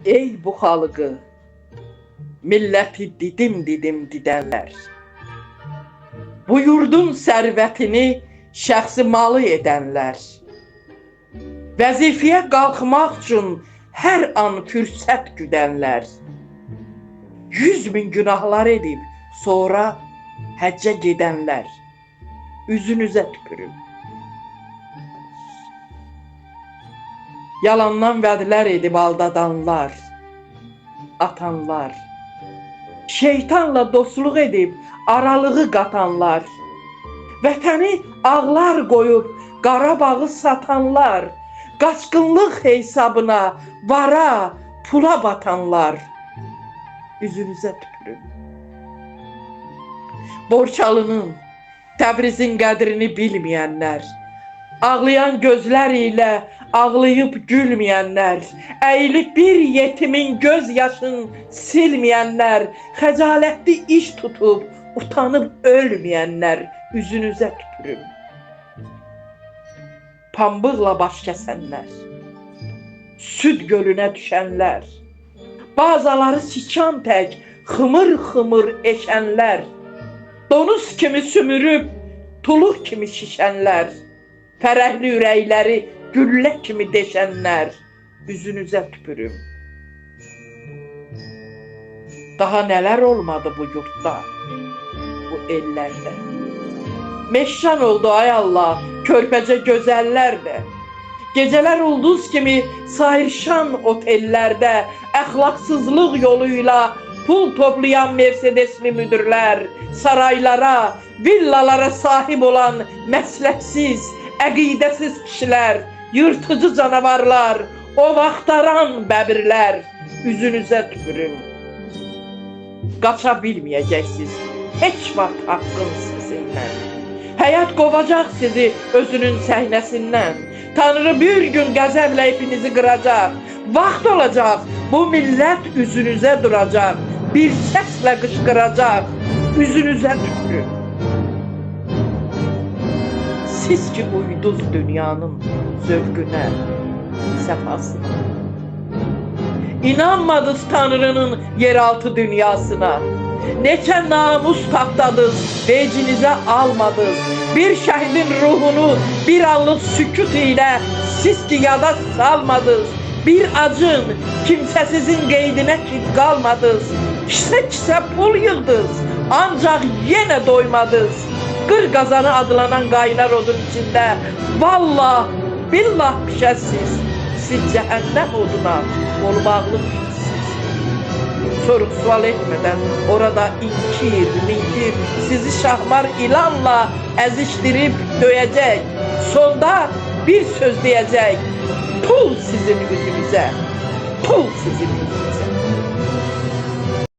Ey bu xalqı, milləti didim didənlər, bu yurdun sərvətini şəxsi malı edənlər, vəzifəyə qalxmaq üçün hər an fürsət güdənlər, 100.000 günahlar edib sonra həccə gedənlər, üzünüzə tüpürüm. Yalandan vədlər edib aldadanlar, atanlar, şeytanla dostluq edib aralığı qatanlar, vətəni ağlar qoyub Qarabağı satanlar, qaçqınlıq hesabına vara, pula batanlar, üzünüzə tüpürüm. Borçalının, Təbrizin qədrini bilməyənlər, ağlayan gözlər ilə ağlayıb gülməyənlər, əyilib bir yetimin göz yaşın silməyənlər, xəcalətli iş tutub utanıb ölməyənlər, üzünüzə tüpürüm. Pambıqla baş kəsənlər, süd gölünə düşənlər, bazaları siçan tək xımır xımır eşənlər, donuz kimi sümürüb tuluq kimi şişənlər, fərəhli ürəkləri güllə kimi deşənlər, üzünüzə tüpürüm. Daha nələr olmadı bu yurtda, bu ellərdə. Meşşan oldu ay Allah, körpəcə gözəllər də. Gecələr ulduz kimi sayrışan otellərdə, əxlaqsızlıq yoluyla pul toplayan Mercedesli müdürlər, saraylara, villalara sahib olan məsləksiz, əqidəsiz kişilər, yırtıcı canavarlar, o vaxtaran bəbirlər, üzünüzə tüpürüm. Qaça bilməyəcəksiniz, heç vaxt haqqın sizindən. Həyat qovacaq sizi özünün səhnəsindən. Tanrı bir gün qəzəblə ipinizi qıracaq. Vaxt olacaq, bu millət üzünüzə duracaq. Bir səslə qışqıracaq, üzünüzə tüpürüm. Siz ki uyduz dünyanın zövqünə, səfasına. İnanmadınız Tanrının yeraltı dünyasına. Neçə namus tapdadınız, vecinizə almadınız. Bir şəhidin ruhunu bir anlıq sükut ilə siz ki yada salmadınız. Bir acın, kimsəsizin qeydinə ki qalmadınız. Kisə pul yığdınız, ancaq yenə doymadınız. Qır qazanı adlanan qaynar odun içində, vallah, billah pişəsiz. Siz cəhənnəm oduna qol bağlımışsınız. Soruq sual etmədən orada inkir, minkir sizi şahmar ilanla əzişdirib döyəcək. Sonda bir söz deyəcək, pul sizin üzünüzə, pul sizin üzünüzə.